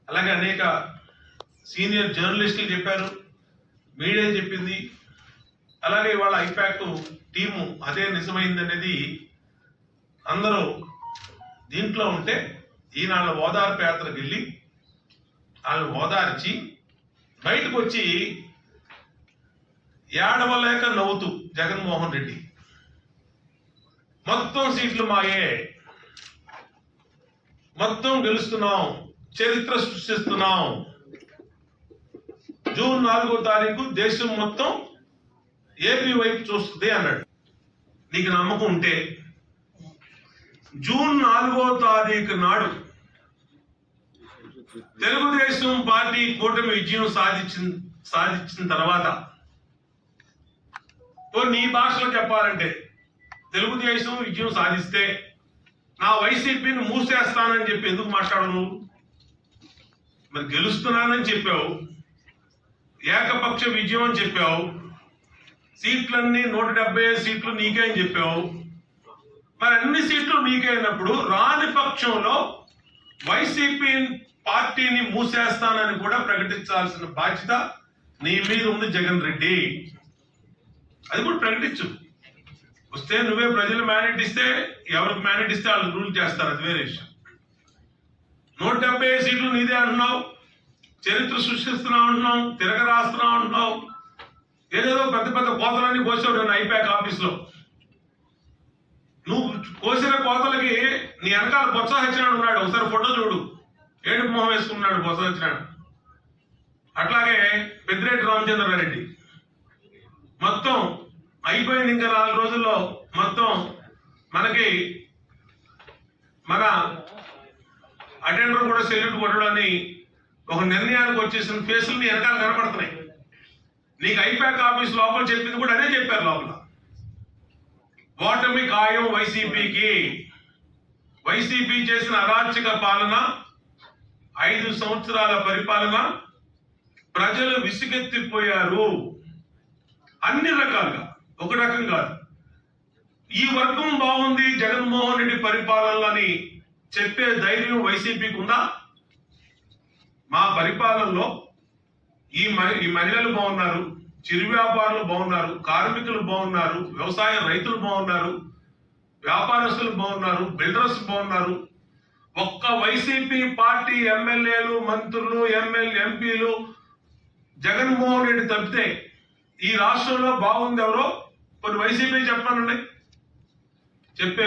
అలాగే అనేక సీనియర్ జర్నలిస్టులు చెప్పారు, మీడియా చెప్పింది. అలాగే ఇవాళ ఐపాక్ టీము అదే నిజమైందనేది అందరూ దీంట్లో ఉంటే ఈనాళ్ళ ఓదార్పు యాత్రకు వెళ్ళి వాళ్ళని ఓదార్చి బయటకు వచ్చి ఏడవలేక నవ్వుతూ జగన్మోహన్ రెడ్డి మొత్తం సీట్లు మాయే, మొత్తం గెలుస్తున్నాం, చరిత్ర సృష్టిస్తున్నాం, జూన్ 4వ తారీఖు దేశం మొత్తం ఏపీ వైపు చూస్తుంది అన్నాడు. నీకు నమ్మకం ఉంటే జూన్ 4వ తారీఖు నాడు తెలుగుదేశం పార్టీ కూటమి విజయం సాధించిన తర్వాత నీ భాషలో చెప్పాలంటే తెలుగుదేశం విజయం సాధిస్తే నా వైసీపీని మూసేస్తానని చెప్పి ఎందుకు మాట్లాడవు నువ్వు? మరి గెలుస్తున్నానని చెప్పావు, ఏకపక్ష విజయం అని చెప్పావు, సీట్లన్నీ 175 సీట్లు నీకే అని చెప్పావు. మరి అన్ని సీట్లు నీకే అయినప్పుడు రాని పక్షంలో వైసీపీ పార్టీని మూసేస్తానని కూడా ప్రకటించాల్సిన బాధ్యత నీ మీద ఉంది జగన్ రెడ్డి. అది కూడా ప్రకటించు. వస్తే నువ్వే ప్రజలు మ్యాండేట్ ఇస్తే, ఎవరికి మ్యాండేట్ ఇస్తే వాళ్ళు రూల్ చేస్తారు, అది వేరే విషయం. 175 సీట్లు నీదే అంటున్నావు, చరిత్ర సృష్టిస్తున్నావు అంటున్నావు, తిరగరాస్తున్నావు అంటున్నావు, ఏదేదో పెద్ద పెద్ద కోతలన్నీ కోసావు నేను ఐపాక్ ఆఫీస్లో. నువ్వు కోసిన కోతలకి నీ వెనకాల బొత్స సత్యనారాయణ ఉన్నాడు, ఒకసారి ఫోటో చూడు, ఏడుపు మొహం వేసుకున్నాడు బొత్స సత్యనారాయణ. అట్లాగే పెద్దిరెడ్డి రామచంద్రారెడ్డి. మొత్తం అయిపోయింది, ఇంకా 4 రోజుల్లో మొత్తం మనకి మన అటెండర్ కూడా సెల్యూట్ కొట్టడాన్ని ఒక నిర్ణయానికి వచ్చేసిన ఫేసులు నీ వెనకాల కనపడుతున్నాయి. నీకు ఐపాక్ ఆఫీస్ లోపల చెప్పింది కూడా అదే చెప్పారు. లోపల ఓటమి ఖాయం వైసీపీకి. వైసీపీ చేసిన అరాచక పాలన, 5 సంవత్సరాల పరిపాలన ప్రజలు విసుగెత్తిపోయారు అన్ని రకాలుగా. ఒక రకం కాదు. ఈ వర్గం బాగుంది జగన్మోహన్ రెడ్డి పరిపాలనని చెప్పే ధైర్యం వైసీపీకి ఉందా? మా పరిపాలనలో ఈ మహిళలు బాగున్నారు, చిరు వ్యాపారులు బాగున్నారు, కార్మికులు బాగున్నారు, వ్యవసాయ రైతులు బాగున్నారు, వ్యాపారస్తులు బాగున్నారు, బిల్డర్స్ బాగున్నారు. ఒక్క వైసీపీ పార్టీ ఎమ్మెల్యేలు, మంత్రులు, ఎంపీలు జగన్మోహన్ రెడ్డి తప్పితే ఈ రాష్ట్రంలో బాగుంది ఎవరో కొన్ని వైసీపీ చెప్పానండి చెప్పే